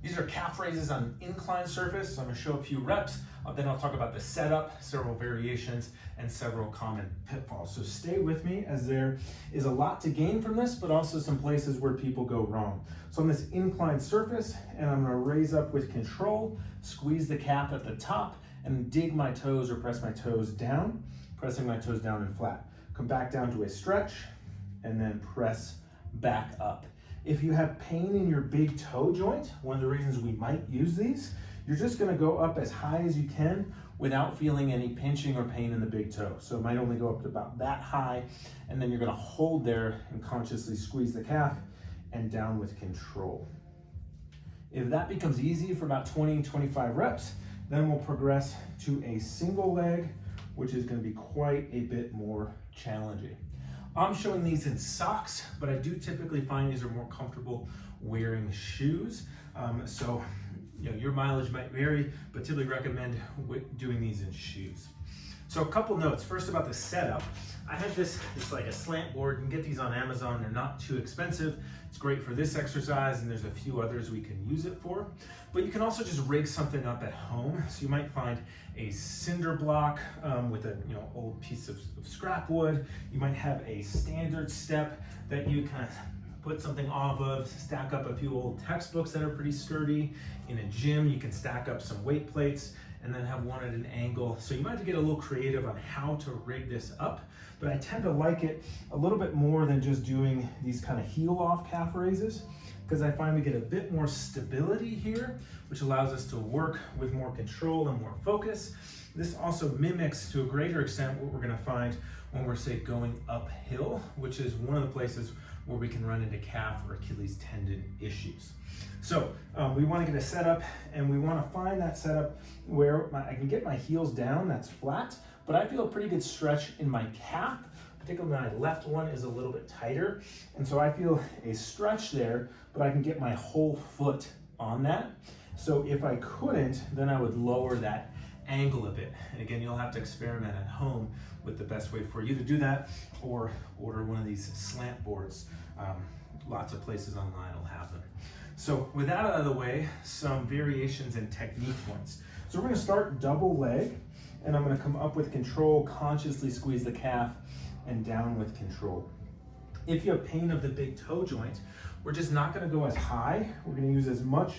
These are calf raises on an incline surface. So I'm gonna show a few reps, then I'll talk about the setup, several variations, and several common pitfalls. So stay with me, as there is a lot to gain from this, but also some places where people go wrong. So on this inclined surface, and I'm gonna raise up with control, squeeze the calf at the top, and dig my toes or press my toes down, pressing my toes down and flat. Come back down to a stretch, and then press back up. If you have pain in your big toe joint, one of the reasons we might use these, you're just gonna go up as high as you can without feeling any pinching or pain in the big toe. So it might only go up to about that high, and then you're gonna hold there and consciously squeeze the calf and down with control. If that becomes easy for about 20, 25 reps, then we'll progress to a single leg, which is gonna be quite a bit more challenging. I'm showing these in socks, but I do typically find these are more comfortable wearing shoes. So your mileage might vary, but typically recommend doing these in shoes. So a couple notes. First, about the setup. I have this like a slant board. You can get these on Amazon. They're not too expensive. It's great for this exercise, and there's a few others we can use it for. But you can also just rig something up at home. So you might find a cinder block with a old piece of scrap wood. You might have a standard step that you kind of put something off of, stack up a few old textbooks that are pretty sturdy. In a gym, you can stack up some weight plates and then have one at an angle. So you might have to get a little creative on how to rig this up, but I tend to like it a little bit more than just doing these kind of heel off calf raises, because I find we get a bit more stability here, which allows us to work with more control and more focus. This also mimics to a greater extent what we're gonna find when we're, say, going uphill, which is one of the places where we can run into calf or Achilles tendon issues. So we want to get a setup, and we want to find that setup where I can get my heels down, that's flat, but I feel a pretty good stretch in my calf, particularly my left one is a little bit tighter. And so I feel a stretch there, but I can get my whole foot on that. So if I couldn't, then I would lower that angle a bit. And again, you'll have to experiment at home with the best way for you to do that, or order one of these slant boards. Lots of places online will have them. So with that out of the way, some variations and technique points. So we're gonna start double leg, and I'm gonna come up with control, consciously squeeze the calf, and down with control. If you have pain of the big toe joint, we're just not gonna go as high. We're gonna use as much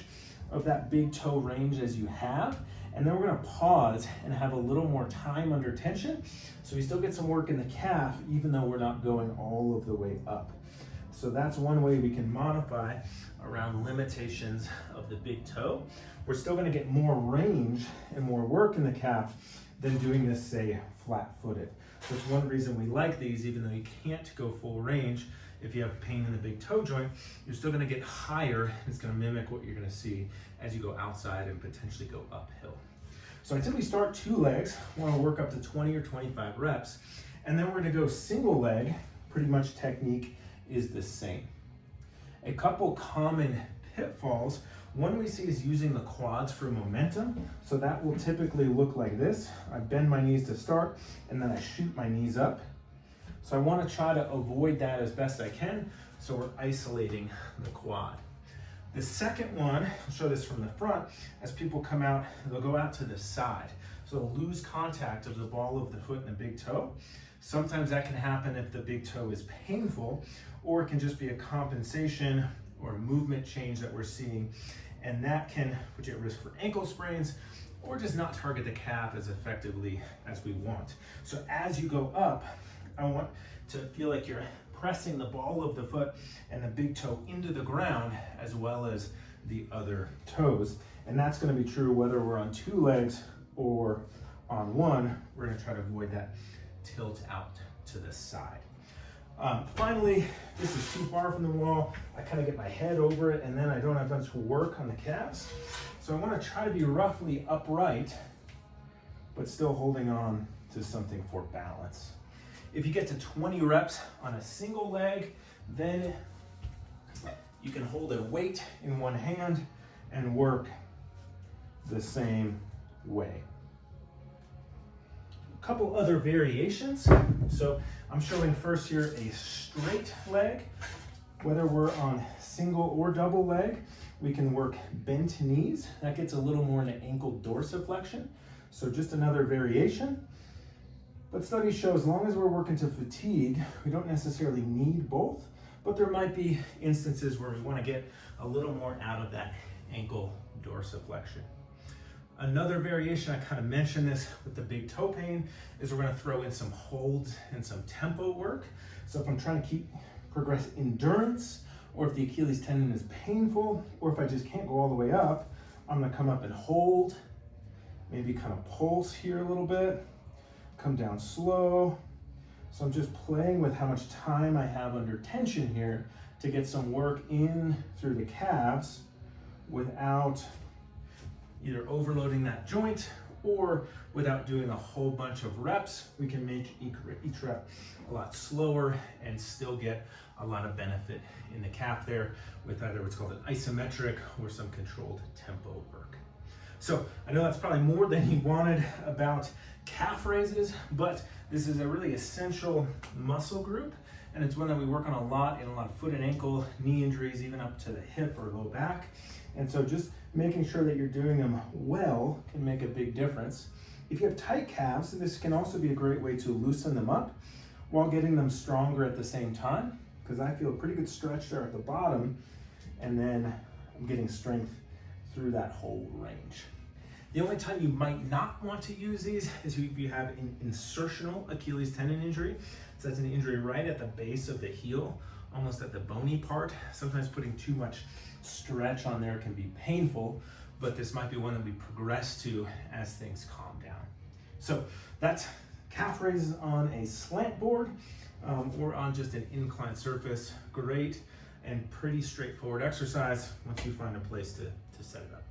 of that big toe range as you have, and then we're gonna pause and have a little more time under tension, so we still get some work in the calf, even though we're not going all of the way up. So that's one way we can modify around limitations of the big toe. We're still gonna get more range and more work in the calf than doing this, say, flat-footed. So it's one reason we like these, even though you can't go full range. If you have pain in the big toe joint, you're still gonna get higher. It's gonna mimic what you're gonna see as you go outside and potentially go uphill. So I typically start two legs. I wanna work up to 20 or 25 reps. And then we're gonna go single leg. Pretty much technique is the same. A couple common pitfalls. One we see is using the quads for momentum. So that will typically look like this. I bend my knees to start, and then I shoot my knees up. So I want to try to avoid that as best I can, so we're isolating the quad. The second one, I'll show this from the front, as people come out, they'll go out to the side. So they'll lose contact of the ball of the foot and the big toe. Sometimes that can happen if the big toe is painful, or it can just be a compensation or a movement change that we're seeing, and that can put you at risk for ankle sprains, or just not target the calf as effectively as we want. So as you go up, I want to feel like you're pressing the ball of the foot and the big toe into the ground, as well as the other toes. And that's gonna be true whether we're on two legs or on one. We're gonna try to avoid that tilt out to the side. Finally, this is too far from the wall. I kind of get my head over it, and then I don't have much work on the calves. So I want to try to be roughly upright, but still holding on to something for balance. If you get to 20 reps on a single leg, then you can hold a weight in one hand and work the same way. A couple other variations. So I'm showing first here a straight leg. Whether we're on single or double leg, We can work bent knees. That gets a little more into ankle dorsiflexion. So just another variation. But studies show as long as we're working to fatigue, we don't necessarily need both, but there might be instances where we want to get a little more out of that ankle dorsiflexion. Another variation, I kind of mentioned this with the big toe pain, is we're going to throw in some holds and some tempo work. So if I'm trying to progress endurance, or if the Achilles tendon is painful, or if I just can't go all the way up, I'm going to come up and hold, maybe kind of pulse here a little bit, come down slow. So I'm just playing with how much time I have under tension here to get some work in through the calves without either overloading that joint or without doing a whole bunch of reps. We can make each rep a lot slower and still get a lot of benefit in the calf there with either what's called an isometric or some controlled tempo work. So I know that's probably more than you wanted about calf raises, but this is a really essential muscle group, and it's one that we work on a lot in a lot of foot and ankle, knee injuries, even up to the hip or low back. And so just making sure that you're doing them well can make a big difference. If you have tight calves, this can also be a great way to loosen them up while getting them stronger at the same time, because I feel a pretty good stretch there at the bottom, and then I'm getting strength through that whole range. The only time you might not want to use these is if you have an insertional Achilles tendon injury. So that's an injury right at the base of the heel, almost at the bony part. Sometimes putting too much stretch on there can be painful, but this might be one that we progress to as things calm down. So that's calf raises on a slant board or on just an incline surface. Great and pretty straightforward exercise once you find a place to set it up.